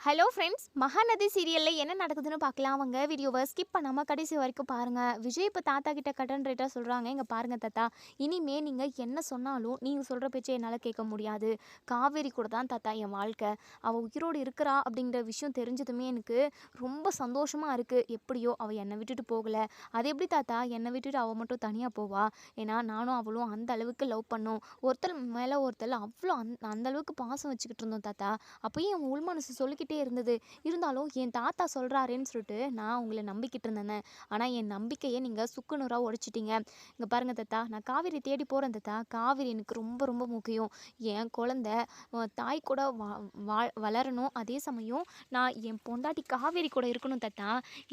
Hello friends, Mahanadi சீரியலில் என்ன நடக்குதுன்னு பார்க்கலாம். அவங்க வீடியோவை ஸ்கிப் பண்ணாமல் கடைசி வரைக்கும் பாருங்கள். விஜய் இப்போ தாத்தா கிட்ட கடன் ரேட்டாக சொல்கிறாங்க. இங்கே பாருங்கள் தாத்தா, இனிமே நீங்கள் என்ன சொன்னாலும் நீங்கள் சொல்கிற பேச்சை என்னால் கேட்க முடியாது. காவேரி கூட தான் தாத்தா என் வாழ்க்கை. அவள் உயிரோடு இருக்கிறா அப்படிங்கிற விஷயம் தெரிஞ்சதுமே எனக்கு ரொம்ப சந்தோஷமாக இருக்குது. எப்படியோ அவள் என்னை விட்டுட்டு போகலை. அது எப்படி தாத்தா என்னை விட்டுட்டு அவள் மட்டும் தனியாக போவா? ஏன்னா நானும் அவளும் அந்த அளவுக்கு லவ் பண்ணோம். ஒருத்தர் மேலே ஒருத்தர் அவ்வளோ அந்த அளவுக்கு பாசம் வச்சுக்கிட்டு இருந்தோம் தாத்தா. அப்பயும் என் உள் மனசு சொல்லிக்கிட்டே இருந்தது. இருந்தாலும் என் தாத்தா சொல்கிறாரேன்னு சொல்லிட்டு நான் உங்களை நம்பிக்கிட்டு இருந்தேன். ஆனால் என் நம்பிக்கையை நீங்கள் சுக்குநூறாக உடைச்சிட்டீங்க. இங்கே பாருங்கள் தாத்தா, நான் காவேரி தேடி போகிறேன் தாத்தா. காவேரி எனக்கு ரொம்ப ரொம்ப முக்கியம். என் குழந்த தாய் கூட வளரணும். அதே சமயம் நான் என் பொண்டாட்டி காவேரி கூட இருக்கணும் தாத்தா.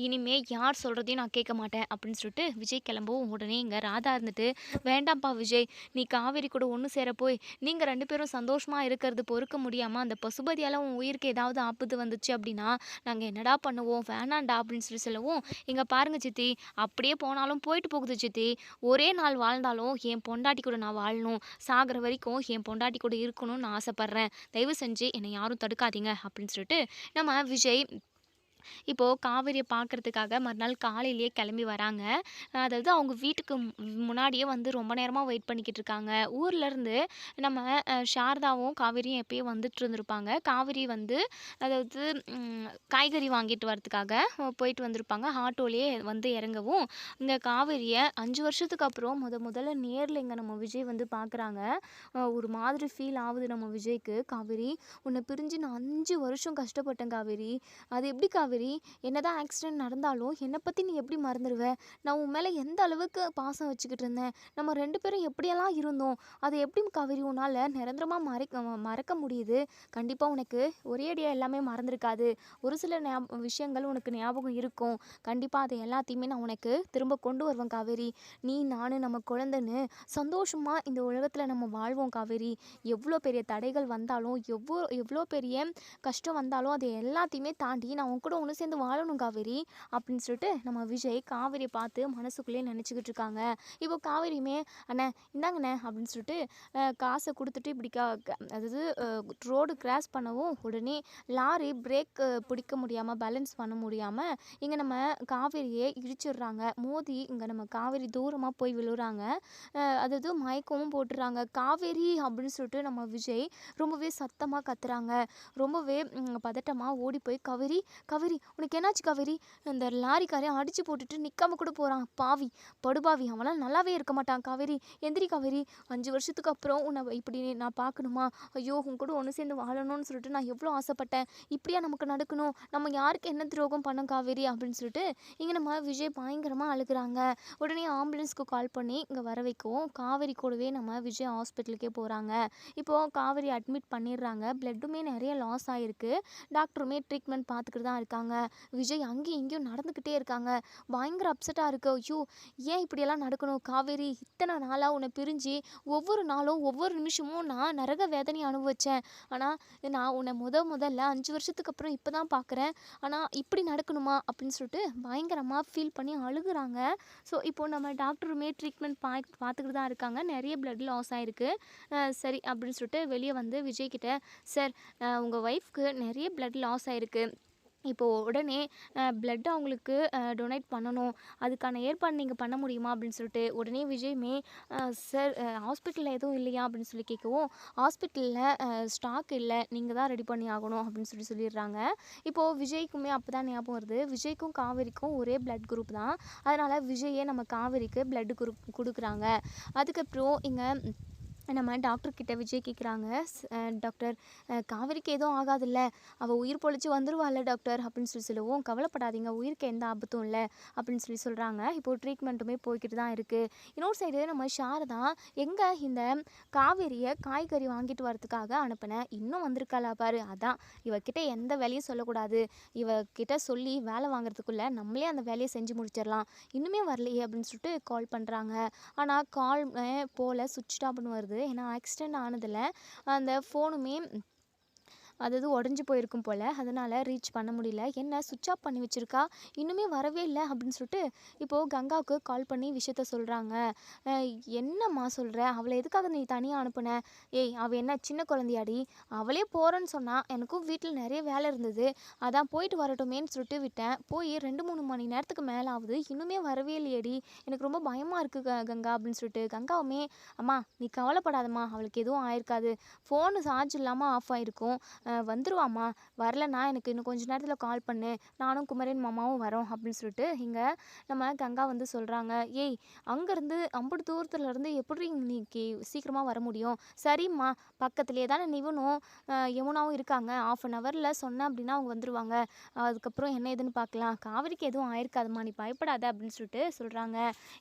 இனிமே யார் சொல்கிறதையும் நான் கேட்க மாட்டேன் அப்படின்னு சொல்லிட்டு விஜய் கிளம்பவும் உடனே இங்கே ராதா இருந்துட்டு, வேண்டாம்ப்பா விஜய், நீ காவேரி கூட ஒன்று சேர போய் நீங்கள் 2 பேரும் சந்தோஷமாக இருக்கிறது பொறுக்க முடியாமல் அந்த பசுபதியால் உன் உயிருக்கு ஏதாவது ஆபத்து வந்துச்சு அப்படின்னா நாங்கள் என்னடா பண்ணுவோம், வேணாண்டா அப்படின்னு சொல்லவும், இங்கே பாருங்க சித்தி, அப்படியே போனாலும் போயிட்டு போகுது சித்தி. ஒரே நாள் வாழ்ந்தாலும் என் பொண்டாட்டி கூட நான் வாழணும். சாகிற வரைக்கும் என் பொண்டாட்டி கூட இருக்கணும்னு நான் ஆசைப்பட்றேன். தயவு செஞ்சு என்னை யாரும் தடுக்காதீங்க அப்படின்னு சொல்லிட்டு நம்ம விஜய் இப்போது காவேரியை பார்க்குறதுக்காக மறுநாள் காலையிலேயே கிளம்பி வராங்க. அதாவது அவங்க வீட்டுக்கு முன்னாடியே வந்து ரொம்ப நேரமாக வெயிட் பண்ணிக்கிட்டு இருக்காங்க. ஊர்லேருந்து நம்ம சாரதாவும் காவேரியும் எப்பயோ வந்துட்டு இருந்திருப்பாங்க. காவேரி வந்து அதாவது காய்கறி வாங்கிட்டு வரதுக்காக போயிட்டு வந்திருப்பாங்க. ஆட்டோலேயே வந்து இறங்கவும் இங்கே காவேரியை 5 வருஷத்துக்கு அப்புறம் முதல்ல நேரில் இங்கே நம்ம விஜய் வந்து பார்க்குறாங்க. ஒரு மாதிரி ஃபீல் ஆகுது நம்ம விஜய்க்கு. காவேரி, உன்னை பிரிஞ்சு நான் 5 வருஷம் கஷ்டப்பட்டேன் காவேரி. அது எப்படி காவேரி, என்னதான் ஆக்சிடென்ட் நடந்தாலும் என்னை பற்றி நீ எப்படி மறந்துடுவ? நான் உன் மேலே எந்த அளவுக்கு பாசம் வச்சுக்கிட்டு இருந்தேன். நம்ம 2 பேரும் எப்படியெல்லாம் இருந்தோம். அதை எப்படி காவேரி உன்னால் நிரந்தரமாக மறக்க முடியுது? கண்டிப்பாக உனக்கு ஒரே அடியாக எல்லாமே மறந்துருக்காது. ஒரு சில விஷயங்கள் உனக்கு ஞாபகம் இருக்கும். கண்டிப்பாக அதை எல்லாத்தையுமே நான் உனக்கு திரும்ப கொண்டு வருவேன் காவேரி. நீ நான் நம்ம குழந்தைன்னு சந்தோஷமாக இந்த உலகத்தில் நம்ம வாழ்வோம் காவேரி. எவ்வளோ பெரிய தடைகள் வந்தாலும் எவ்வளோ பெரிய கஷ்டம் வந்தாலும் அதை எல்லாத்தையுமே தாண்டி நான் உன் கூட ஒன்று சேர்ந்து வாழணும் காவேரி அப்படின்னு சொல்லிட்டு நம்ம விஜய் காவேரியை பார்த்து மனசுக்குள்ளேயே நினச்சிக்கிட்டு இருக்காங்க. இப்போ காவேரியுமே, அண்ணே இந்தாங்கண்ணே அப்படின்னு சொல்லிட்டு காசை கொடுத்துட்டு இப்படி அதாவது ரோடு கிராஸ் பண்ணவும் உடனே லாரி பிரேக் பிடிக்க முடியாமல் பேலன்ஸ் பண்ண முடியாமல் இங்கே நம்ம காவேரியை இடிச்சிடுறாங்க. மோதி இங்கே நம்ம காவேரி தூரமாக போய் விழுறாங்க. அதாவது மயக்கமும் போட்டுடுறாங்க. காவேரி அப்படின்னு சொல்லிட்டு நம்ம விஜய் ரொம்பவே சத்தமாக கத்துறாங்க. ரொம்பவே பதட்டமாக ஓடி போய், காவேரி காவேரி உனக்கு என்னாச்சு காவேரி? இந்த லாரிக்காரையும் அடித்து போட்டுட்டு நிற்காம கூட போகிறான். பாவி, படுபாவி, அவனால் நல்லாவே இருக்க மாட்டான். காவேரி எந்திரி காவேரி, 5 வருஷத்துக்கு அப்புறம் உன்னை இப்படி நான் பார்க்கணுமா? ஐயோ, உன் கூட ஒன்று சேர்ந்து வாழணும்னு சொல்லிட்டு நான் எவ்வளோ ஆசைப்பட்டேன். இப்படியா நமக்கு நடக்கணும்? நம்ம யாருக்கு என்ன துரோகம் பண்ணோம் காவேரி அப்படின்னு சொல்லிட்டு இங்கே நம்ம விஜய் பயங்கரமாக அழுகுறாங்க. உடனே ஆம்புலன்ஸ்க்கு கால் பண்ணி இங்கே வர வைக்கவும் காவேரி கூடவே நம்ம விஜய் ஹாஸ்பிட்டலுக்கே போகிறாங்க. இப்போது காவேரி அட்மிட் பண்ணிடுறாங்க. பிளட்டுமே நிறைய லாஸ் ஆகிருக்கு. டாக்டருமே ட்ரீட்மெண்ட் பார்த்துக்கிட்டு தான் இருக்காங்க. விஜய் அங்கேயும் இங்கேயும் நடந்துக்கிட்டே இருக்காங்க. பயங்கர அப்செட்டாக இருக்குது. ஐயோ, ஏன் இப்படியெல்லாம் நடக்கணும் காவேரி? இத்தனை நாளாக உன்னை பிரிஞ்சு ஒவ்வொரு நாளும் ஒவ்வொரு நிமிஷமும் நான் நரக வேதனை அனுபவித்தேன். ஆனால் நான் உன்னை முதல்ல 5 வருஷத்துக்கு அப்புறம் இப்போ தான் பார்க்குறேன். ஆனால் இப்படி நடக்கணுமா அப்படின்னு சொல்லிட்டு பயங்கரமாக ஃபீல் பண்ணி அழுகுறாங்க. ஸோ இப்போது நம்ம டாக்டருமே ட்ரீட்மெண்ட் பார்த்துக்கிட்டு தான் இருக்காங்க. நிறைய பிளட் லாஸ் ஆகிருக்கு. சரி அப்படின்னு சொல்லிட்டு வெளியே வந்து விஜய்கிட்ட, சார், உங்கள் ஒய்ஃப்க்கு நிறைய பிளட் லாஸ் ஆகிருக்கு. இப்போது உடனே பிளட் அவங்களுக்கு டொனேட் பண்ணணும். அதுக்கான ஏற்பாடு நீங்கள் பண்ண முடியுமா அப்படின்னு சொல்லிட்டு உடனே விஜயுமே, சார், ஹாஸ்பிட்டலில் எதுவும் இல்லையா அப்படின்னு சொல்லி கேட்கவும், ஹாஸ்பிட்டலில் ஸ்டாக் இல்லை, நீங்கள் தான் ரெடி பண்ணி ஆகணும் அப்படின்னு சொல்லிடுறாங்க. இப்போது விஜய்க்குமே அப்போ தான் ஞாபகம் வருது, விஜய்க்கும் காவேரிக்கும் ஒரே பிளட் குரூப் தான். அதனால் விஜயே நம்ம காவேரிக்கு பிளட் குரூப் கொடுக்குறாங்க. அதுக்கப்புறம் இங்கே நம்ம டாக்டர்கிட்ட விஜய் கேட்குறாங்க, டாக்டர், காவேரிக்கு எதுவும் ஆகாதுல்ல, அவள் உயிர் பொழைச்சி வந்துடுவாள்ல டாக்டர் அப்படின்னு சொல்லவும், கவலைப்படாதீங்க, உயிருக்கு எந்த ஆபத்தும் இல்லை அப்படின்னு சொல்கிறாங்க. இப்போது ட்ரீட்மெண்ட்டுமே போய்கிட்டு தான் இருக்குது. இன்னொரு சைடு நம்ம சாரதா எங்கே இந்த காவேரியை காய்கறி வாங்கிட்டு வரதுக்காக அனுப்பினேன், இன்னும் வந்திருக்காளா பாரு, அதான் இவகிட்ட எந்த வேலையும் சொல்லக்கூடாது, இவகிட்ட சொல்லி வேலை வாங்குறதுக்குள்ளே நம்மளே அந்த வேலையை செஞ்சு முடிச்சிடலாம், இன்னுமே வரலையே அப்படின்னு சொல்லிட்டு கால் பண்ணுறாங்க. ஆனால் கால் போல் சுவிட்ச் ஆஃப்னு வருது. ஏன்னா ஆக்சிடெண்ட் ஆனதில் அந்த ஃபோனுமே அதாவது உடஞ்சி போயிருக்கும் போல், அதனால் ரீச் பண்ண முடியல. என்ன சுவிட்ச் ஆஃப் பண்ணி வச்சுருக்கா, இன்னுமே வரவே இல்லை அப்படின்னு சொல்லிட்டு இப்போது கங்காவுக்கு கால் பண்ணி விஷயத்த சொல்கிறாங்க. என்னம்மா சொல்கிற, அவளை எதுக்காக நீ தனியாக அனுப்புன? ஏய், அவள் என்ன சின்ன குழந்தையாடி, அவளே போகிறேன்னு சொன்னா, எனக்கும் வீட்டில் நிறைய வேலை இருந்தது, அதான் போயிட்டு வரட்டுமேன்னு சொல்லிட்டு விட்டேன். போய் 2-3 மணி நேரத்துக்கு மேலே ஆகுது, இன்னுமே வரவே இல்லையேடி, எனக்கு ரொம்ப பயமாக இருக்குது கங்கா அப்படின்னு சொல்லிட்டு. கங்காவுமே, அம்மா நீ கவலைப்படாதம்மா, அவளுக்கு எதுவும் ஆயிருக்காது, ஃபோனு சார்ஜ் இல்லாமல் ஆஃப் ஆகிருக்கும், வந்துருவாம்மா, வரலன்னா எனக்கு இன்னும் கொஞ்சம் நேரத்தில் கால் பண்ணு, நானும் குமரன் மாமாவும் வரோம் அப்படின்னு சொல்லிட்டு இங்கே நம்ம கங்கா வந்து சொல்கிறாங்க. ஏய், அங்கேருந்து அம்புட்டு தூரத்துலேருந்து எப்படி இன்னைக்கு சீக்கிரமாக வர முடியும்? சரிம்மா, பக்கத்துலேயே தானே நிவனும் யமுனாவும் இருக்காங்க, 1/2 ஹவரில் சொன்னேன் அப்படின்னா அவங்க வந்துடுவாங்க, அதுக்கப்புறம் என்ன ஏதுன்னு பார்க்கலாம், காவிரிக்கு எதுவும் ஆயிருக்காதுமா, நீ பயப்படாத அப்படின்னு சொல்லிட்டு சொல்கிறாங்க.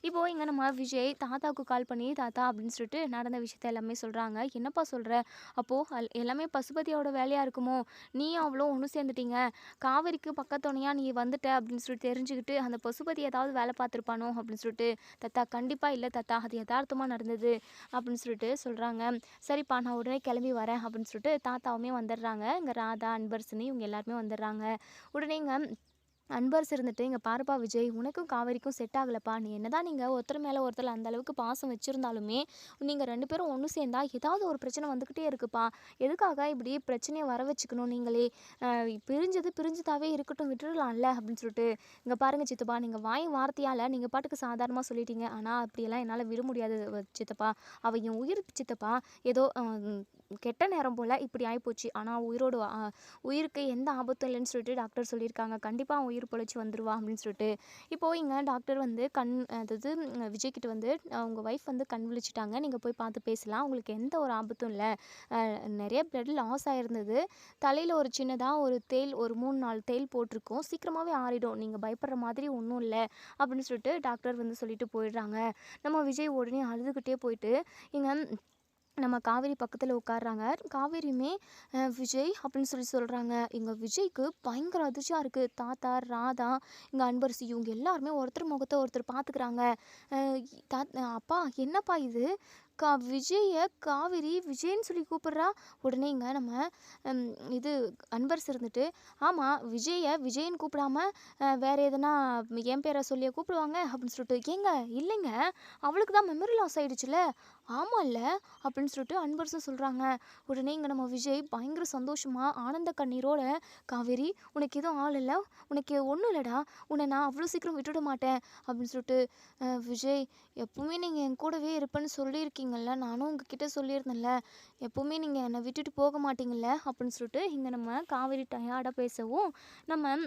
இப்போது இங்கே நம்ம விஜய் தாத்தாவுக்கு கால் பண்ணி தாத்தா அப்படின்னு சொல்லிட்டு நடந்த விஷயத்த எல்லாமே சொல்கிறாங்க. என்னப்பா சொல்கிற, அப்போது எல்லாமே பசுபதியோட வேலையாக இருக்குமோ, நீயும் அவ்வளோ ஒன்று சேர்ந்துட்டீங்க, காவிரிக்கு பக்கத்துணையாக நீ வந்துட்ட அப்படின்னு சொல்லிட்டு தெரிஞ்சுக்கிட்டு அந்த பசுபதி ஏதாவது வேலை பார்த்துருப்பானோ அப்படின்னு சொல்லிட்டு. தாத்தா கண்டிப்பாக இல்லை தாத்தா, அது யதார்த்தமாக நடந்தது அப்படின்னு சொல்லிட்டு சொல்கிறாங்க. சரிப்பா, நான் உடனே கிளம்பி வரேன் அப்படின்னு சொல்லிட்டு தாத்தாவுமே வந்துடுறாங்க. இங்கே ராதா, அன்பரசனி இவங்க எல்லாருமே வந்துடுறாங்க. உடனே இங்கே அன்பரசு இருந்துட்டு, இங்கே பாருப்பா விஜய், உனக்கும் காவேரிக்கும் செட் ஆகலப்பா, நீ என்னதான் நீங்கள் ஒருத்தர் மேலே ஒருத்தர் அந்த அளவுக்கு பாசம் வச்சுருந்தாலுமே நீங்கள் 2 பேரும் ஒன்று சேர்ந்தா ஏதாவது ஒரு பிரச்சனை வந்துக்கிட்டே இருக்குப்பா, எதுக்காக இப்படி பிரச்சனையை வர வச்சுக்கணும் நீங்களே, பிரிஞ்சது பிரிஞ்சதாகவே இருக்கட்டும், விட்டுடலாம்ல அப்படின்னு சொல்லிட்டு. இங்கே பாருங்கள் சித்தப்பா, நீங்கள் வாய் வார்த்தையால் நீங்கள் பாட்டுக்கு சாதாரணமாக சொல்லிட்டீங்க, ஆனால் அப்படியெல்லாம் என்னால் விட முடியாது சித்தப்பா, அவள் என் உயிர் சித்தப்பா, ஏதோ கெட்ட நேரம் போல் இப்படி ஆகிப்போச்சு, ஆனால் உயிருக்கு எந்த ஆபத்தும் இல்லைன்னு சொல்லிட்டு டாக்டர் சொல்லியிருக்காங்க, கண்டிப்பாக உயிர் பொழைச்சி வந்துடுவா அப்படின்னு சொல்லிட்டு. இப்போது இங்கே டாக்டர் வந்து அதாவது விஜய்கிட்ட வந்து அவங்க ஒய்ஃப் வந்து கண் விழிச்சிட்டாங்க, நீங்கள் போய் பார்த்து பேசலாம், உங்களுக்கு எந்த ஒரு ஆபத்தும் இல்லை, நிறைய பிளட் லாஸ் ஆகிருந்தது, தலையில் ஒரு சின்னதாக ஒரு தேள், ஒரு 3-4 தேள் போட்டிருக்கோம், சீக்கிரமாகவே ஆறிடும், நீங்கள் பயப்படுற மாதிரி ஒன்றும் இல்லை அப்படின்னு சொல்லிட்டு டாக்டர் வந்து சொல்லிட்டு போயிடுறாங்க. நம்ம விஜய் உடனே அழுதுகிட்டே போயிட்டு இங்கே நம்ம காவேரி பக்கத்தில் உட்காடுறாங்க. காவேரியுமே விஜய் அப்படின்னு சொல்கிறாங்க. எங்கள் விஜய்க்கு பயங்கர அதிர்ச்சியாக இருக்குது. தாத்தா, ராதா, இங்கே அன்பரசி இவங்க எல்லாருமே ஒருத்தர் முகத்தை ஒருத்தர் பார்த்துக்கிறாங்க. அப்பா என்னப்பா இது, விஜயை காவேரி விஜய்ன்னு சொல்லி கூப்பிட்றா. உடனே இங்கே நம்ம இது அன்பரசு இருந்துட்டு, ஆமாம், விஜயை விஜய்ன்னு கூப்பிடாம வேறு எதனா என் பேரை சொல்லிய கூப்பிடுவாங்க அப்படின்னு சொல்லிட்டு. ஏங்க இல்லைங்க, அவளுக்கு தான் மெமரி லாஸ் ஆகிடுச்சுல. ஆமாம்ல அப்படின்னு சொல்லிட்டு அன்பரசு சொல்கிறாங்க. உடனே இங்கே நம்ம விஜய் பயங்கர சந்தோஷமாக ஆனந்த கண்ணீரோட, காவேரி உனக்கு எதுவும் ஆள் இல்லை, உனக்கு ஒன்றும் இல்லைடா, உன்னை நான் அவ்வளோ சீக்கிரம் விட்டுட மாட்டேன் அப்படின்னு சொல்லிட்டு. விஜய், எப்பவுமே நீங்கள் என் கூடவே இருப்பேன்னு சொல்லியிருக்கீங்கள்ல, நானும் உங்ககிட்ட சொல்லியிருந்தேன்ல, எப்போவுமே நீங்கள் என்னை விட்டுட்டு போக மாட்டீங்கள்ல அப்படின்னு சொல்லிட்டு இங்கே நம்ம காவேரி டயர்டாக பேசவும் நம்ம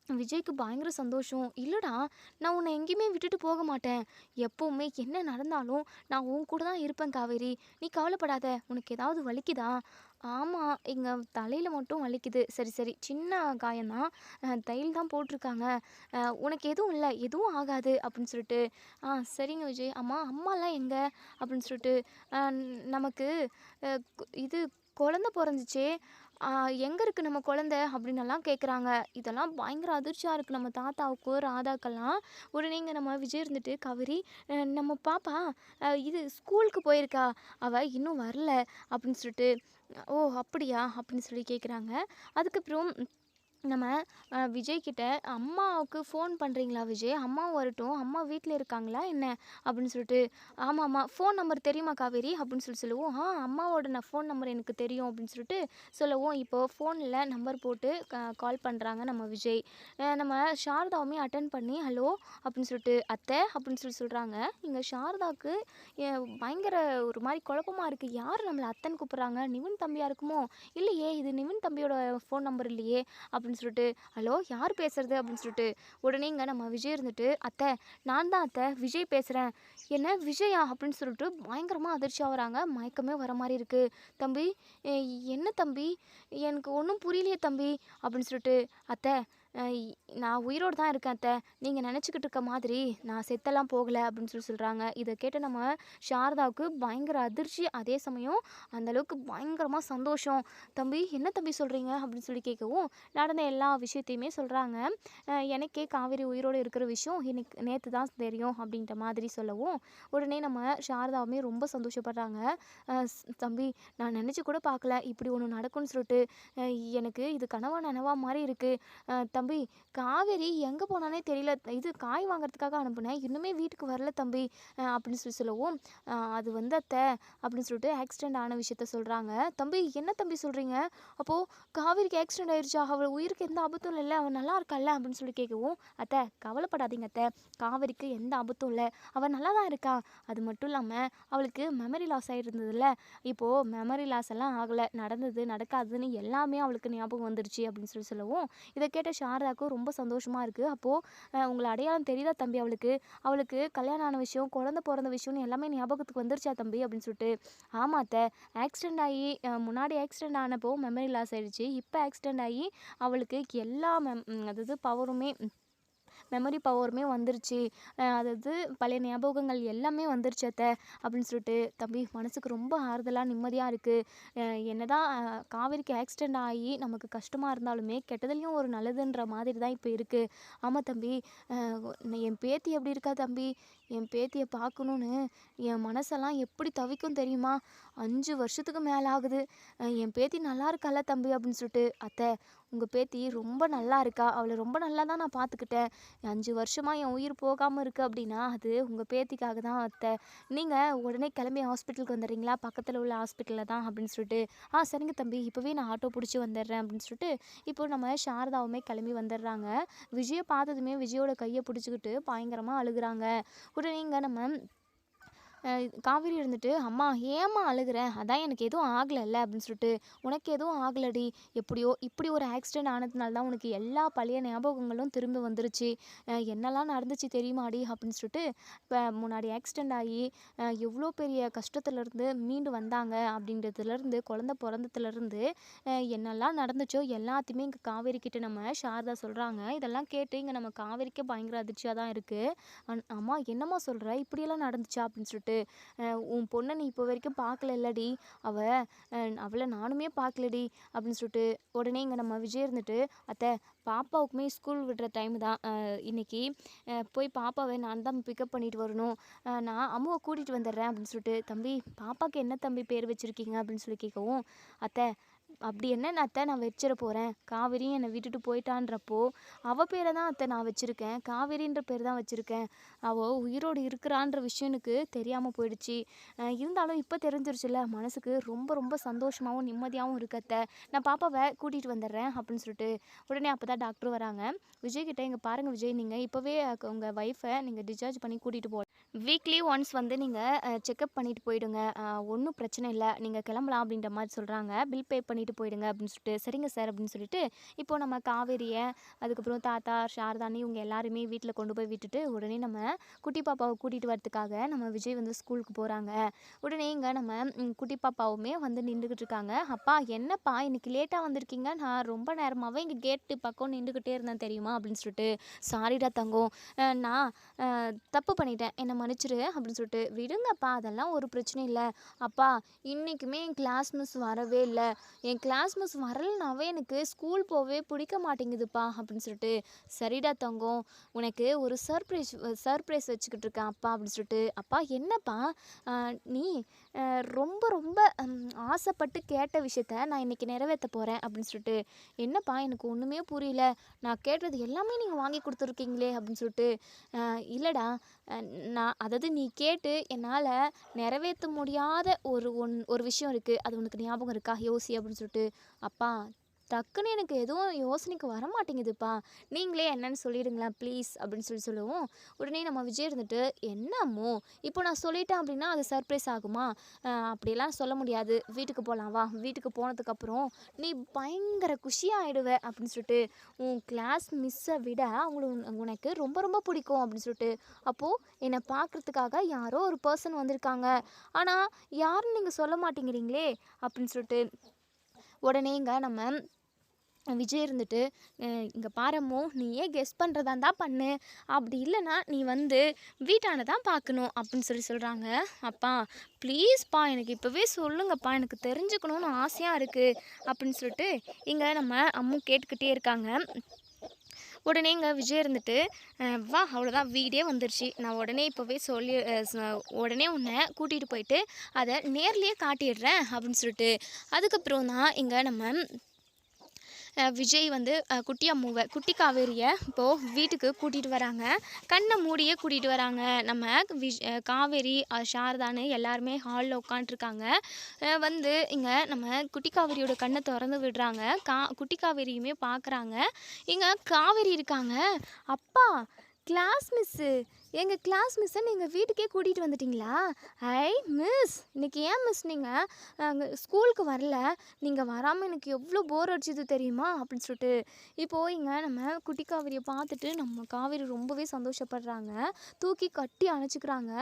விஜய்க்கு பயங்கர சந்தோஷம். இல்லைடா, நான் உன்னை எங்கேயுமே விட்டுட்டு போக மாட்டேன், எப்போவுமே என்ன நடந்தாலும் நான் உன் கூட தான் இருப்பேன் காவேரி, நீ கவலைப்படாத, உனக்கு ஏதாவது வலிக்குதா? ஆமாம், எங்கள் தலையில் மட்டும் வலிக்குது. சரி சரி, சின்ன காயம்தான், தையல் தான் போட்டிருக்காங்க, உனக்கு எதுவும் இல்லை, எதுவும் ஆகாது அப்படின்னு சொல்லிட்டு. சரிங்க விஜய், அம்மாலாம் எங்கே அப்படின்னு சொல்லிட்டு. நமக்கு இது குழந்த பிறந்துச்சே, எங்கே இருக்குது நம்ம குழந்த அப்படின்னெல்லாம் கேட்குறாங்க. இதெல்லாம் பயங்கர அதிர்ச்சியாக இருக்குது நம்ம தாத்தாவுக்கும் ராதாக்கெல்லாம். உடனே இங்கே நம்ம விஜய் இருந்துட்டு, காவேரி நம்ம பாப்பா இது ஸ்கூலுக்கு போயிருக்கா, அவள் இன்னும் வரல அப்படின்னு சொல்லிட்டு. ஓ அப்படியா அப்படின்னு சொல்லி கேட்குறாங்க. அதுக்கப்புறம் நம்ம விஜய்கிட்ட, அம்மாவுக்கு ஃபோன் பண்ணுறீங்களா விஜய், அம்மாவும் வரட்டும், அம்மா வீட்டில் இருக்காங்களா என்ன அப்படின்னு சொல்லிட்டு. ஆமாம்மா, ஃபோன் நம்பர் தெரியுமா காவேரி அப்படின்னு சொல்லுவோம். அம்மாவோட ஃபோன் நம்பர் எனக்கு தெரியும் அப்படின்னு சொல்லிட்டு சொல்லவும், இப்போது ஃபோனில் நம்பர் போட்டு கால் பண்ணுறாங்க நம்ம விஜய். நம்ம சாரதாவுமே அட்டன் பண்ணி ஹலோ அப்படின்னு சொல்லிட்டு, அத்தை அப்படின்னு சொல்கிறாங்க. இங்கே சாரதாவுக்கு பயங்கர ஒரு மாதிரி குழப்பமாக இருக்குது, யார் நம்மளை அத்தைன்னு கூப்பிட்றாங்க, நிவின் தம்பியாக இருக்குமோ, இல்லையே இது நிவின் தம்பியோட ஃபோன் நம்பர் இல்லையே அப்படின்னு சொல்லிட்டு. ஹலோ, யார் பேசுறது அப்படின்னு சொல்லிட்டு. உடனே இங்கே நம்ம விஜய் இருந்துட்டு, அத்தை நான் தான் அத்தை விஜய் பேசுகிறேன். என்ன விஜயா அப்படின்னு சொல்லிட்டு பயங்கரமாக அதிர்ச்சி ஆகுறாங்க. மயக்கமே வர மாதிரி இருக்குது. தம்பி என்ன தம்பி, எனக்கு ஒன்றும் புரியலையே தம்பி அப்படின்னு சொல்லிட்டு. அத்தை நான் உயிரோடு தான் இருக்கேன் அத்தை. நீங்கள் நினச்சிக்கிட்டு இருக்க மாதிரி நான் செத்தெல்லாம் போகலை அப்படின்னு சொல்கிறாங்க. இதை கேட்டு நம்ம சாரதாவுக்கு பயங்கர அதிர்ச்சி, அதே சமயம் அந்த அளவுக்கு பயங்கரமாக சந்தோஷம். தம்பி என்ன தம்பி சொல்கிறீங்க அப்படின்னு சொல்லி கேட்கவும் நடந்த எல்லா விஷயத்தையுமே சொல்கிறாங்க. எனக்கே காவேரி உயிரோடு இருக்கிற விஷயம் இன்னைக்கு நேற்று தான் தெரியும் அப்படின்ற மாதிரி சொல்லவும் உடனே நம்ம சாரதாவுமே ரொம்ப சந்தோஷப்படுறாங்க. தம்பி நான் நினச்சி கூட பார்க்கல இப்படி ஒன்று நடக்கும்னு சொல்லிட்டு. எனக்கு இது கனவா நனவா மாதிரி இருக்குது. தம்பி காவேரி எங்கே போனானே தெரியல. இது காய் வாங்குறதுக்காக அனுப்புனேன், இன்னுமே வீட்டுக்கு வரல தம்பி அப்படின்னு சொல்லவும் அது வந்து அத்தை அப்படின்னு சொல்லிட்டு ஆக்சிடெண்ட் ஆன விஷயத்த சொல்கிறாங்க. தம்பி என்ன தம்பி சொல்கிறீங்க? அப்போது காவேரிக்கு ஆக்சிடெண்ட் ஆயிடுச்சா? அவள் உயிருக்கு எந்த ஆபத்தும் இல்லைல்ல, அவள் நல்லா இருக்கால்ல அப்படின்னு சொல்லி கேட்கவும் அத்தை கவலைப்படாதீங்க அத்தை, காவேரிக்கு எந்த ஆபத்தும் இல்லை, அவள் நல்லா தான் இருக்கா. அது மட்டும் இல்லாமல் அவளுக்கு மெமரி லாஸ் ஆகிருந்ததில்ல, இப்போது மெமரி லாஸ் எல்லாம் ஆகலை, நடந்தது நடக்காதுன்னு எல்லாமே அவளுக்கு ஞாபகம் வந்துருச்சு அப்படின்னு சொல்லவும் இதை கேட்ட சாரதாவுக்கு ரொம்ப சந்தோஷமாக இருக்குது. அப்போது உங்களை அடையாளம் தெரியுதா தம்பி அவளுக்கு? அவளுக்கு கல்யாணம் ஆன விஷயம், குழந்த பிறந்த விஷயம்னு எல்லாமே ஞாபகத்துக்கு வந்துருச்சா தம்பி அப்படின்னு சொல்லிட்டு. ஆமாத்த, ஆக்சிடெண்ட் ஆகி முன்னாடி ஆக்சிடெண்ட் ஆனப்போ மெமரி லாஸ் ஆகிடுச்சு, இப்போ ஆக்சிடெண்ட் ஆகி அவளுக்கு எல்லா அதாவது பவருமே மெமரி பவருமே வந்துருச்சு, அதாவது பழைய ஞாபகங்கள் எல்லாமே வந்துருச்சு அத்தை அப்படின்னு சொல்லிட்டு. தம்பி மனசுக்கு ரொம்ப ஆறுதலாக நிம்மதியாக இருக்குது. என்னதான் காவேரிக்கு ஆக்சிடெண்ட் ஆகி நமக்கு கஷ்டமாக இருந்தாலுமே கெட்டதுலேயும் ஒரு நல்லதுன்ற மாதிரி தான் இப்போ இருக்குது. ஆமாம் தம்பி, என் பேத்தி எப்படி இருக்கா தம்பி? என் பேத்தியை பார்க்கணுன்னு என் மனசெல்லாம் எப்படி தவிக்கும் தெரியுமா? 5 வருஷத்துக்கு மேலே ஆகுது. என் பேத்தி நல்லா இருக்கால தம்பி அப்படின்னு சொல்லிட்டு. அத்தை உங்கள் பேத்தி ரொம்ப நல்லா இருக்கா, அவளை ரொம்ப நல்லா தான் நான் பார்த்துக்கிட்டேன். 5 வருஷமாக என் உயிர் போகாமல் இருக்குது அப்படின்னா அது உங்கள் பேத்திக்காக தான் அத்தை. நீங்கள் உடனே கிளம்பி ஹாஸ்பிட்டலுக்கு வந்துடுறீங்களா? பக்கத்தில் உள்ள ஹாஸ்பிட்டலில் தான் அப்படின்னு சொல்லிட்டு. சரிங்க தம்பி, இப்போவே நான் ஆட்டோ பிடிச்சி வந்துடுறேன் அப்படின்னு சொல்லிட்டு இப்போ நம்ம சாரதாவுமே கிளம்பி வந்துடுறாங்க. விஜயை பார்த்ததுமே விஜயோட கையை பிடிச்சிக்கிட்டு பயங்கரமாக அழுகுறாங்க. உடனே இங்கே நம்ம காவேரி இருந்துட்டு, அம்மா ஏம்மா அழுகுற? அதான் எனக்கு எதுவும் ஆகலைல்ல அப்படின்னு சொல்லிட்டு. உனக்கு எதுவும் ஆகலடி, எப்படியோ இப்படி ஒரு ஆக்சிடெண்ட் ஆனதுனால தான் உனக்கு எல்லா பழைய ஞாபகங்களும் திரும்ப வந்துருச்சு. என்னெல்லாம் நடந்துச்சு தெரியுமாடி அப்படின்னு சொல்லிட்டு. இப்போ முன்னாடி ஆக்சிடெண்ட் ஆகி எவ்வளோ பெரிய கஷ்டத்துலேருந்து மீண்டு வந்தாங்க அப்படின்றதுலேருந்து, குழந்த பிறந்ததுலேருந்து என்னெல்லாம் நடந்துச்சோ எல்லாத்தையுமே இங்கே காவேரி கிட்ட நம்ம சாரதா சொல்கிறாங்க. இதெல்லாம் கேட்டு இங்கே நம்ம காவேரிக்கே பயங்கர அதிர்ச்சியாக தான் இருக்குது. அம்மா என்னம்மா சொல்கிற, இப்படியெல்லாம் நடந்துச்சா அப்படின்னு சொல்லிட்டு. உன் பொண்ணை நீ இப்போ வரைக்கும் பார்க்கலல்லடி, அவளை நானுமே பார்க்கலடி அப்படின்னு சொல்லிட்டு. உடனே இங்கே நம்ம விஜய் இருந்துட்டு, அத்தை பாப்பாவுக்குமே ஸ்கூல் விடுற டைம் தான் இன்னைக்கு, போய் பாப்பாவை நான் தான் பிக்கப் பண்ணிட்டு வரணும், நான் அம்மாவை கூட்டிகிட்டு வந்துடுறேன் அப்படின்னு சொல்லிட்டு. தம்பி பாப்பாவுக்கு என்ன தம்பி பேர் வச்சுருக்கீங்க அப்படின்னு சொல்லி கேட்கவும், அத்தை அப்படி என்னன்னு அத்தை நான் வச்சிட போகிறேன், காவேரி என்னை விட்டுட்டு போயிட்டான்றப்போ அவள் பேரை தான் அத்தை நான் வச்சுருக்கேன், காவேரின்ற பேர் தான் வச்சுருக்கேன். அவள் உயிரோடு இருக்கிறான்ற விஷயம் எனக்கு தெரியாமல் போயிடுச்சு. இருந்தாலும் இப்போ தெரிஞ்சிருச்சுல, மனசுக்கு ரொம்ப ரொம்ப சந்தோஷமாகவும் நிம்மதியாகவும் இருக்கு அத்தை. நான் பாப்பாவை கூட்டிகிட்டு வந்துடுறேன் அப்படின்னு சொல்லிட்டு. உடனே அப்போ தான் டாக்டர் வராங்க. விஜய்கிட்ட, இங்கே பாருங்கள் விஜய், நீங்கள் இப்போவே உங்கள் ஒய்ஃபை நீங்கள் டிஸ்சார்ஜ் பண்ணி கூட்டிகிட்டு போகலாம், வீக்லி ஒன்ஸ் வந்து நீங்கள் செக்கப் பண்ணிட்டு போயிடுங்க, ஒன்றும் பிரச்சனை இல்லை, நீங்கள் கிளம்பலாம் அப்படின்ற மாதிரி சொல்கிறாங்க. பில் பே பண்ணிட்டு போயிடுங்க அப்படின்னு சொல்லிட்டு. சரிங்க சார் அப்படின்னு சொல்லிட்டு. இப்போது நம்ம காவேரியை, அதுக்கப்புறம் தாத்தா சாரதானி இவங்க எல்லாருமே வீட்டில் கொண்டு போய் விட்டுட்டு உடனே நம்ம குட்டி பாப்பாவை கூட்டிகிட்டு வரதுக்காக நம்ம விஜய் வந்து ஸ்கூலுக்கு போகிறாங்க. உடனே இங்கே நம்ம குட்டி பாப்பாவுமே வந்து நின்றுக்கிட்டு இருக்காங்க. அப்பா என்னப்பா இன்னைக்கு லேட்டாக வந்திருக்கீங்க, நான் ரொம்ப நேரமாகவே இங்கே கேட்டு பக்கம் நின்றுக்கிட்டே இருந்தேன் தெரியுமா அப்படின்னு சொல்லிட்டு. சாரிடா தங்கம், நான் தப்பு பண்ணிட்டேன், என்னை மன்னிச்சிரு அப்படின்னு சொல்லிட்டு. விடுங்கப்பா, அதெல்லாம் ஒரு பிரச்சனை இல்லை. அப்பா இன்றைக்குமே என் கிளாஸ் மிஸ் வரவே இல்லை, என் கிளாஸ் மிஸ் வரலனாவே எனக்கு ஸ்கூல் போகவே பிடிக்க மாட்டேங்குதுப்பா அப்படின்னு சொல்லிட்டு. சரிடா தங்கம், உனக்கு ஒரு சர்ப்ரைஸ் வச்சுக்கிட்டு இருக்கேன் அப்பா அப்படின்னு சொல்லிட்டு. அப்பா என்னப்பா, நீ ரொம்ப ரொம்ப ஆசைப்பட்டு கேட்ட விஷயத்த நான் இன்றைக்கி நிறைவேற்ற போகிறேன் அப்படின்னு சொல்லிட்டு. என்னப்பா எனக்கு ஒன்றுமே புரியல, நான் கேட்டது எல்லாமே நீங்கள் வாங்கி கொடுத்துருக்கீங்களே அப்படின்னு சொல்லிட்டு. இல்லைடா, நான் அதாவது நீ கேட்டு என்னால் நிறைவேற்ற முடியாத ஒரு விஷயம் இருக்குது, அது உனக்கு ஞாபகம் இருக்கா, யோசி அப்படின்னு சொல்லிட்டு. அப்பா டக்குன்னு எனக்கு எதுவும் யோசனைக்கு வர மாட்டேங்குதுப்பா, நீங்களே என்னன்னு சொல்லிடுங்களேன் ப்ளீஸ் அப்படின்னு சொல்லுவோம். உடனே நம்ம விஜய் இருந்துட்டு, என்னமோ இப்போ நான் சொல்லிட்டேன் அப்படின்னா அது சர்ப்ரைஸ் ஆகுமா, அப்படியெல்லாம் சொல்ல முடியாது, வீட்டுக்கு போகலாம் வா, வீட்டுக்கு போனதுக்கப்புறம் நீ பயங்கர குஷியாகிடுவ அப்படின்னு சொல்லிட்டு. உன் கிளாஸ் மிஸ்ஸை விட உனக்கு ரொம்ப ரொம்ப பிடிக்கும் அப்படின்னு சொல்லிட்டு. அப்போது என்னை பார்க்குறதுக்காக யாரோ ஒரு பர்சன் வந்திருக்காங்க, ஆனால் யாருன்னு நீங்கள் சொல்ல மாட்டேங்கிறீங்களே அப்படின்னு சொல்லிட்டு. உடனேங்க நம்ம விஜய் இருந்துட்டு இங்கே பாரம்மோ நீயே கெஸ் பண்ணுறதா தான் பண்ணு, அப்படி இல்லைன்னா நீ வந்து வீட்டான தான் பார்க்கணும் அப்படின்னு சொல்கிறாங்க. அப்பா ப்ளீஸ்ப்பா எனக்கு இப்போவே சொல்லுங்கப்பா, எனக்கு தெரிஞ்சுக்கணும்னு ஆசையாக இருக்குது அப்படின்னு சொல்லிட்டு இங்கே நம்ம அம்மு கேட்டுக்கிட்டே இருக்காங்க. உடனே இங்கே விஜய் இருந்துட்டு வா அவ்வளோதான் வீடே வந்துருச்சு, நான் உடனே இப்போவே சொல்லி உடனே உன்னை கூட்டிகிட்டு போயிட்டு அதை நேர்லேயே காட்டிடுறேன் அப்படின்னு சொல்லிட்டு அதுக்கப்புறம் தான் இங்கே நம்ம விஜய் வந்து குட்டி அம்முவை குட்டி காவேரியை இப்போது வீட்டுக்கு கூட்டிகிட்டு வராங்க. கண்ணை மூடியே கூட்டிகிட்டு வராங்க. நம்ம காவேரி சாரதான்னு எல்லாருமே ஹாலில் உட்காண்ட்ருக்காங்க. வந்து இங்கே நம்ம குட்டி காவேரியோட கண்ணை திறந்து விடுறாங்க. குட்டி காவேரியுமே பார்க்குறாங்க. இங்கே காவேரி இருக்காங்க. அப்பா கிளாஸ் மிஸ்ஸு, எங்கள் கிளாஸ் மிஸ்ஸை நீங்கள் வீட்டுக்கே கூட்டிகிட்டு வந்துட்டிங்களா? ஐ மிஸ், இன்றைக்கி ஏன் மிஸ் நீங்கள் அங்கே ஸ்கூலுக்கு வரல? நீங்கள் வராமல் எனக்கு எவ்வளோ போர் அடிச்சது தெரியுமா அப்படின்னு சொல்லிட்டு இப்போது இங்கே நம்ம குட்டி காவேரியை பார்த்துட்டு நம்ம காவேரி ரொம்பவே சந்தோஷப்படுறாங்க. தூக்கி கட்டி அணைச்சிக்கிறாங்க.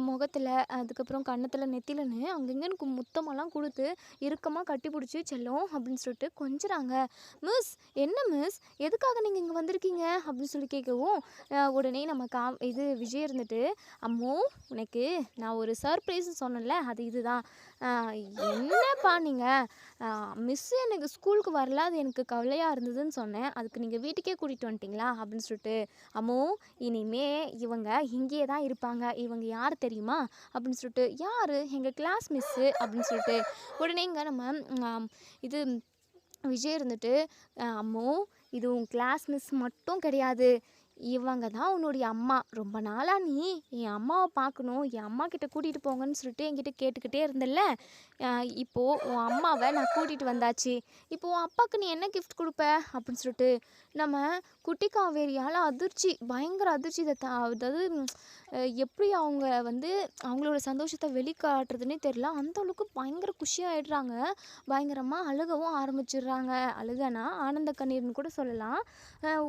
முகத்தில், அதுக்கப்புறம் கன்னத்தில், நெத்திலன்னு அங்கங்கே எனக்கு முத்தமெல்லாம் கொடுத்து இறுக்கமாக கட்டி பிடிச்சி செல்லும் அப்படின்னு சொல்லிட்டு கொஞ்சுறாங்க. மிஸ் என்ன மிஸ், எதுக்காக நீங்கள் இங்கே வந்திருக்கீங்க அப்படின்னு சொல்லி கேட்கவும் உடனே நம்ம விஜய் இருந்துட்டு அம்மோ உனக்கு நான் ஒரு சர்ப்ரைஸ்ன்னு சொன்னேன்ல, அது இதுதான். என்னப்பா நீங்கள் மிஸ்ஸு எனக்கு ஸ்கூலுக்கு வரல, அது எனக்கு கவலையாக இருந்ததுன்னு சொன்னேன், அதுக்கு நீங்கள் வீட்டுக்கே கூட்டிகிட்டு வந்துட்டிங்களா அப்படின்னு சொல்லிட்டு அம்மோ இனிமே இவங்க இங்கேயே தான் இருப்பாங்க, இவங்க யார் தெரியுமா அப்படின்னு சொல்லிட்டு யார் எங்கள் கிளாஸ் மிஸ்ஸு அப்படின்னு சொல்லிட்டு உடனே இங்கே நம்ம விஜய் இருந்துட்டு அம்மோ இது உன் கிளாஸ் மிஸ் மட்டும் கிடையாது, இவங்க தான் உன்னுடைய அம்மா. ரொம்ப நாளாக நீ என் அம்மாவை பார்க்கணும், என் அம்மா கிட்ட கூட்டிகிட்டு போங்கன்னு சொல்லிட்டு என்கிட்ட கேட்டுக்கிட்டே இருந்தல்ல, இப்போது உன் அம்மாவை நான் கூட்டிகிட்டு வந்தாச்சு. இப்போது உன் அப்பாவுக்கு நீ என்ன கிஃப்ட் கொடுப்ப அப்படின்னு சொல்லிட்டு நம்ம குட்டி காவேரியால் அதிர்ச்சி, பயங்கர அதிர்ச்சி. அதாவது எப்படி அவங்க வந்து அவங்களோட சந்தோஷத்தை வெளிக்காட்டுறதுன்னே தெரில, அந்தளவுக்கு பயங்கர குஷியாகிடுறாங்க. பயங்கரமாக அழுகவும் ஆரம்பிச்சிடுறாங்க. அழுகனா ஆனந்த கண்ணீர்னு கூட சொல்லலாம்.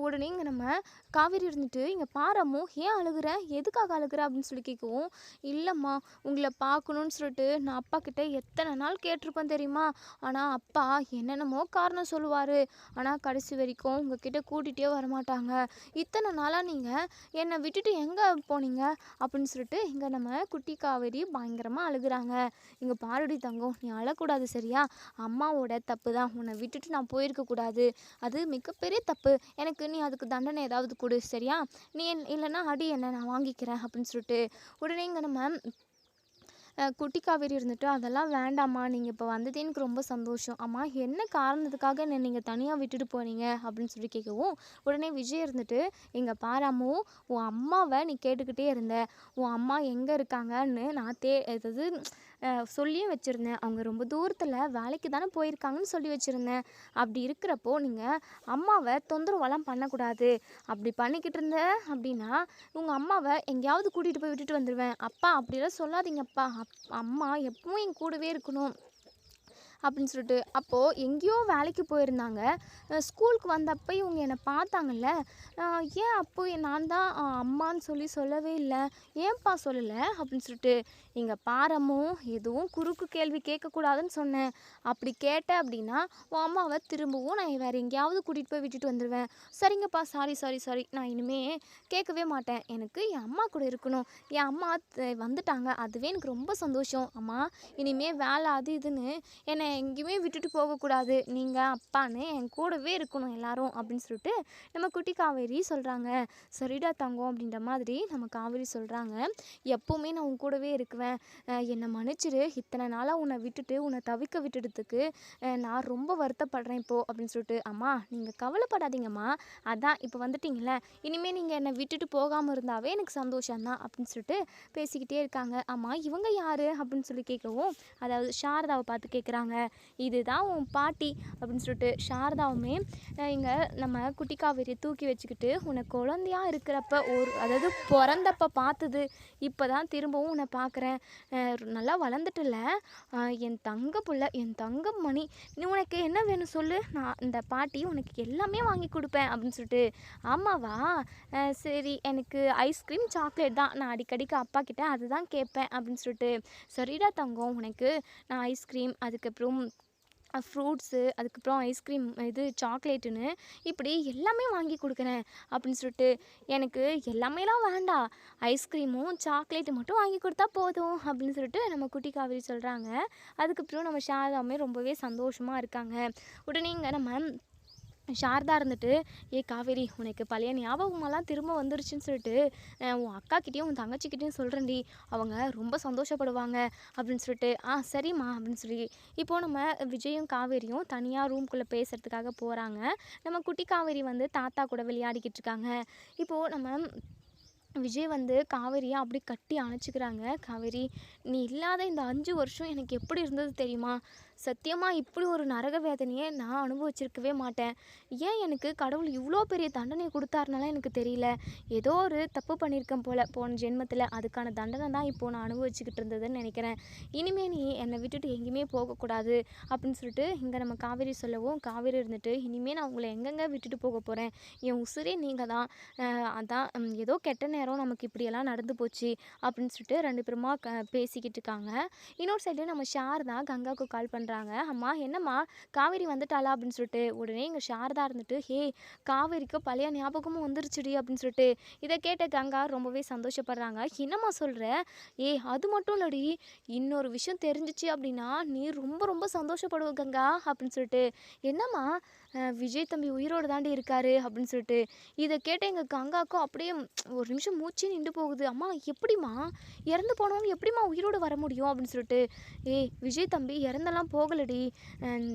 உடனே இங்கே நம்ம காவேரி இருந்துட்டு இங்கே பாரம்மோ ஏன் அழுகிற, எதுக்காக அழுகிற அப்படின்னு சொல்லி கேட்கவும், இல்லைம்மா உங்களை பார்க்கணுன்னு சொல்லிட்டு நான் அப்பா கிட்ட எத்தனை நாள் கேட்டிருப்பேன் தெரியுமா, ஆனால் அப்பா என்னென்னமோ காரணம் சொல்லுவார், ஆனால் கடைசி வரைக்கும் உங்ககிட்ட கூட்டிகிட்டே வரமாட்டாங்க. இத்தனை நாளாக நீங்கள் என்னை விட்டுட்டு எங்கே போனீங்க அப்படின்னு சொல்லிட்டு இங்கே நம்ம குட்டி காவேரி பயங்கரமாக அழுகுறாங்க. இங்கே பாருடி தங்கம், நீ அழக்கூடாது சரியா, அம்மாவோட தப்பு தான், உன்னை விட்டுட்டு நான் போயிருக்கக்கூடாது, அது மிகப்பெரிய தப்பு, எனக்கு நீ அதுக்கு தண்டனை ஏதாவது கொடு சரியா, நீ இல்லைன்னா அடி என்ன நான் வாங்கிக்கிறேன் அப்படின்னு சொல்லிட்டு உடனே இங்கே நம்ம குட்டி காவேரி இருந்துட்டு அதெல்லாம் வேண்டாம்மா, நீங்கள் இப்போ வந்ததே எனக்கு ரொம்ப சந்தோஷம், அம்மா என்ன காரணத்துக்காக என்னை நீங்கள் தனியாக விட்டுட்டு போனீங்க அப்படின்னு சொல்லி கேட்கவும் உடனே விஜய் இருந்துட்டு இங்கே பாராமோ உன் அம்மாவை நீ கேட்டுக்கிட்டே இருந்த, உன் அம்மா எங்கே இருக்காங்கன்னு நான் அதாவது சொல்லியும் வச்சுருந்தேன், அவங்க ரொம்ப தூரத்தில் வேலைக்கு தானே போயிருக்காங்கன்னு சொல்லி வச்சுருந்தேன், அப்படி இருக்கிறப்போ நீங்கள் அம்மாவை தொந்தரவெல்லாம் பண்ணக்கூடாது, அப்படி பண்ணிக்கிட்டு இருந்த அப்படின்னா உங்கள் அம்மாவை எங்கேயாவது கூட்டிகிட்டு போய் விட்டுட்டு வந்துடுவேன், அப்பா அப்படிலாம் சொல்லாதீங்கப்பா, அம்மா எப்பவும் என் கூடவே இருக்கணும் அப்படின்னு சொல்லிட்டு அப்போது எங்கேயோ வேலைக்கு போயிருந்தாங்க. ஸ்கூலுக்கு வந்தப்போ இவங்க என்னை பார்த்தாங்கல்ல, ஏன் அப்போ நான் தான் அம்மான்னு சொல்லவே இல்லை, ஏன்ப்பா சொல்லலை அப்படின்னு சொல்லிட்டு இங்கே பாரமும் எதுவும் குறுக்கு கேள்வி கேட்கக்கூடாதுன்னு சொன்னேன், அப்படி கேட்டேன் அப்படின்னா உன் அம்மாவை திரும்பவும் நான் வேறு எங்கேயாவது கூட்டிகிட்டு போய் விட்டுட்டு வந்துடுவேன், சரிங்கப்பா சாரி சாரி சாரி, நான் இனிமேல் கேட்கவே மாட்டேன், எனக்கு என் அம்மா கூட இருக்கணும், என் அம்மா வந்துட்டாங்க அதுவே எனக்கு ரொம்ப சந்தோஷம், அம்மா இனிமேல் வேலை அது இதுன்னு என்னை எங்கேயுமே விட்டுட்டு போகக்கூடாது, நீங்கள் அப்பான்னு என் கூடவே இருக்கணும் எல்லாரும் அப்படின்னு சொல்லிட்டு நம்ம குட்டி காவேரி சொல்கிறாங்க. சரிடா தங்கம் அப்படின்ற மாதிரி நம்ம காவேரி சொல்கிறாங்க. எப்போவுமே நான் உன் கூடவே இருக்குவேன், என்னை மன்னிச்சிரு, இத்தனை நாளாக உன்னை விட்டுட்டு உன்னை தவிக்க விட்டுடுறதுக்கு நான் ரொம்ப வருத்தப்படுறேன் இப்போது அப்படின்னு சொல்லிட்டு, அம்மா நீங்கள் கவலைப்படாதீங்கம்மா, அதான் இப்போ வந்துட்டீங்களே, இனிமேல் நீங்கள் என்னை விட்டுட்டு போகாமல் இருந்தாவே எனக்கு சந்தோஷம்தான் அப்படின்னு சொல்லிட்டு பேசிக்கிட்டே இருக்காங்க. அம்மா இவங்க யார் அப்படின்னு சொல்லி கேட்கவும், அதாவது சாரதாவை பார்த்து கேட்குறாங்க, இதுதான் உன் பாட்டி அப்படின்னு சொல்லிட்டு சாரதாவுமே இங்கே நம்ம குட்டி காவேரியை தூக்கி வச்சுக்கிட்டு உன்னை குழந்தையா இருக்கிறப்ப அதாவது பிறந்தப்ப பார்த்தது, இப்போ தான் திரும்பவும் உன்னை பார்க்குறேன், நல்லா வளர்ந்துட்டல என் தங்க புள்ள, என் தங்கம் மணி, நீ உனக்கு என்ன வேணும் சொல்லு, நான் இந்த பாட்டி உனக்கு எல்லாமே வாங்கி கொடுப்பேன் அப்படின்னு சொல்லிட்டு, ஆமாவா சரி எனக்கு ஐஸ்கிரீம் சாக்லேட் தான், நான் அடிக்கடிக்கு அப்பா கிட்ட அதுதான் கேட்பேன் அப்படின்னு சொல்லிட்டு, சரிடா தங்கம் உனக்கு நான் ஐஸ்கிரீம் அதுக்கப்புறம் ஃப்ரூட்ஸு, அதுக்கப்புறம் ஐஸ்கிரீம், இது சாக்லேட்டுன்னு இப்படி எல்லாமே வாங்கி குடுக்குறேன் அப்படின்னு சொல்லிட்டு, எனக்கு எல்லாமேலாம் வேண்டாம். ஐஸ்கிரீமும், சாக்லேட்டு மட்டும் வாங்கி குடுத்தா போதும் அப்படின்னு சொல்லிட்டு நம்ம குட்டி காவேரி சொல்றாங்க. அதுக்கப்புறம் நம்ம சாரதாவுமே ரொம்பவே சந்தோஷமா இருக்காங்க. உடனே இங்க நம்ம சாரதா இருந்துட்டு, "ஏய் காவேரி, உனக்கு பழைய ஞாபகமெல்லாம் திரும்ப வந்துருச்சுன்னு சொல்லிட்டு, உன் அக்காக்கிட்டயும், உன் தங்கச்சிக்கிட்டயும் சொல்றேன்டி. அவங்க ரொம்ப சந்தோஷப்படுவாங்க." அப்படின்னு சொல்லிட்டு, "ஆ சரிம்மா" அப்படின்னு சொல்லி, இப்போ நம்ம விஜயும், காவேரியும் தனியா ரூம்குள்ள பேசுறதுக்காக போறாங்க. நம்ம குட்டி காவேரி வந்து தாத்தா கூட விளையாடிக்கிட்டு இருக்காங்க. இப்போ நம்ம விஜய் வந்து காவேரியை அப்படி கட்டி அணைச்சிக்கிறாங்க. "காவேரி, நீ இல்லாத இந்த 5 வருஷம் எனக்கு எப்படி இருந்தது தெரியுமா? சத்தியமாக இப்படி ஒரு நரக வேதனையை நான் அனுபவிச்சிருக்கவே மாட்டேன். ஏன் எனக்கு கடவுள் இவ்வளோ பெரிய தண்டனை கொடுத்தாருனால எனக்கு தெரியல. ஏதோ ஒரு தப்பு பண்ணியிருக்கேன் போல போன ஜென்மத்தில். அதுக்கான தண்டனை தான் இப்போது நான் அனுபவிச்சுக்கிட்டு இருந்ததுன்னு நினைக்கிறேன். இனிமே நீ என்னை விட்டுட்டு எங்கேயுமே போகக்கூடாது." அப்படின்னு சொல்லிட்டு இங்கே நம்ம காவேரி சொல்லவும், காவேரி இருந்துட்டு, "இனிமேல் நான் உங்களை எங்கெங்கே விட்டுட்டு போக போகிறேன்? என் உசுரே நீங்கள் தான். அதான் ஏதோ கெட்ட நேரம் நமக்கு இப்படியெல்லாம் நடந்து போச்சு." அப்படின்னு சொல்லிட்டு 2 பேருமா பேசிக்கிட்டு இருக்காங்க. இன்னொரு சைடு நம்ம சாரதா கங்காவுக்கு கால் பண்ணுறாங்க. "அம்மா என்னம்மா, காவேரி வந்துட்டாளா?" அப்படின்னு சொல்லிட்டு. உடனே இங்கே சாரதா இருந்துட்டு, "ஹே, காவேரிக்கு பழைய ஞாபகமும் வந்துருச்சுடி" அப்படின்னு சொல்லிட்டு. இதை கேட்ட கங்கா ரொம்பவே சந்தோஷப்படுறாங்க. "என்னம்மா சொல்கிற? அது மட்டும் இல்லடி, இன்னொரு விஷயம் தெரிஞ்சிச்சு அப்படின்னா நீ ரொம்ப ரொம்ப சந்தோஷப்படுவ கங்கா" அப்படின்னு சொல்லிட்டு. "என்னம்மா?" "விஜய் தம்பி உயிரோடு தாண்டி இருக்காரு" அப்படின்னு சொல்லிட்டு. இதை கேட்ட எங்கள் கங்காவுக்கும் அப்படியே ஒரு நிமிஷம் மூச்சே நின்று போகுது. "அம்மா எப்படிம்மா? இறந்து போனவங்க எப்படிம்மா உயிரோடு வர முடியும்?" அப்படின்னு சொல்லிட்டு. விஜய் தம்பி இறந்தெல்லாம் போகலடி.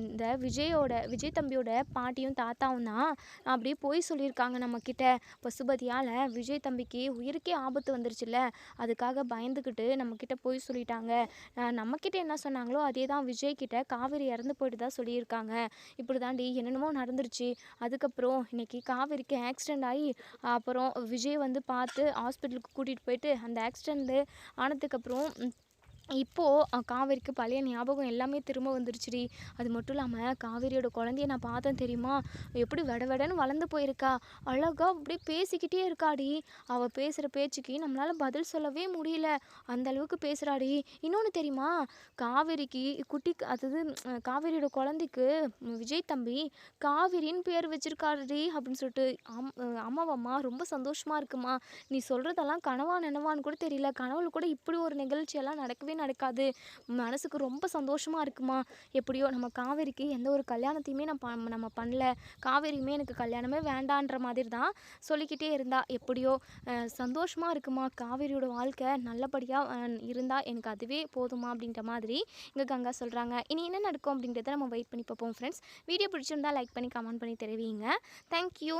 இந்த விஜய் தம்பியோட பாட்டியும் தாத்தாவும் தான் அப்படியே பொய் சொல்லியிருக்காங்க நம்மக்கிட்ட. பசுபதியால் விஜய் தம்பிக்கு உயிருக்கே ஆபத்து வந்துருச்சுல்ல, அதுக்காக பயந்துக்கிட்டு நம்மக்கிட்ட பொய் சொல்லிட்டாங்க. நம்மக்கிட்ட என்ன சொன்னாங்களோ அதே தான் விஜய் கிட்ட காவேரி இறந்து போயிட்டு தான் சொல்லியிருக்காங்க. இப்படி தாண்டி என்னென்னமோ நடந்துருச்சு. அதுக்கப்புறம் இன்னைக்கு காவேரிக்கு ஆக்சிடெண்ட் ஆகி, அப்புறம் விஜய் வந்து பார்த்து ஹாஸ்பிட்டலுக்கு கூட்டிகிட்டு போயிட்டு, அந்த ஆக்சிடெண்ட்டு ஆனதுக்கப்புறம் இப்போது காவேரிக்கு பழைய ஞாபகம் எல்லாமே திரும்ப வந்துருச்சுடி. அது மட்டும் இல்லாமல் காவேரியோட குழந்தைய நான் பார்த்தேன் தெரியுமா? எப்படி வெடன்னு வளர்ந்து போயிருக்கா. அழகா அப்படியே பேசிக்கிட்டே இருக்காடி. அவள் பேசுகிற பேச்சுக்கு நம்மளால் பதில் சொல்லவே முடியல. அந்த அளவுக்கு பேசுகிறாடி. இன்னொன்று தெரியுமா? காவேரிக்கு அதாவது காவேரியோட குழந்தைக்கு விஜய் தம்பி காவேரின்னு பேர் வச்சிருக்காருடி அப்படின்னு சொல்லிட்டு. ஆமாவாம்மா, ரொம்ப சந்தோஷமாக இருக்குமா. நீ சொல்கிறதெல்லாம் கனவா நனவான்னு கூட தெரியல. கனவுல கூட இப்படி ஒரு நிகழ்ச்சியெல்லாம் நடக்கவே நடக்காது. மனசுக்கு ரொம்ப சந்தோஷமாக இருக்குமா. எப்படியோ நம்ம காவேரிக்கு எந்த ஒரு கல்யாணத்தையுமே நம்ம பண்ணல. காவேரியுமே எனக்கு கல்யாணமே வேண்டான்ற மாதிரி தான் சொல்லிக்கிட்டே இருந்தா. எப்படியோ சந்தோஷமாக இருக்குமா. காவேரியோட வாழ்க்கை நல்லபடியாக இருந்தால் எனக்கு அதுவே போதுமா அப்படின்ற மாதிரி இங்கே கங்கா சொல்கிறாங்க. இனி என்ன நடக்கும் அப்படின்றத நம்ம வெயிட் பண்ணி பார்ப்போம் ஃப்ரெண்ட்ஸ். வீடியோ பிடிச்சிருந்தா லைக் பண்ணி கமெண்ட் பண்ணி தெரிவிங்க. தேங்க்யூ.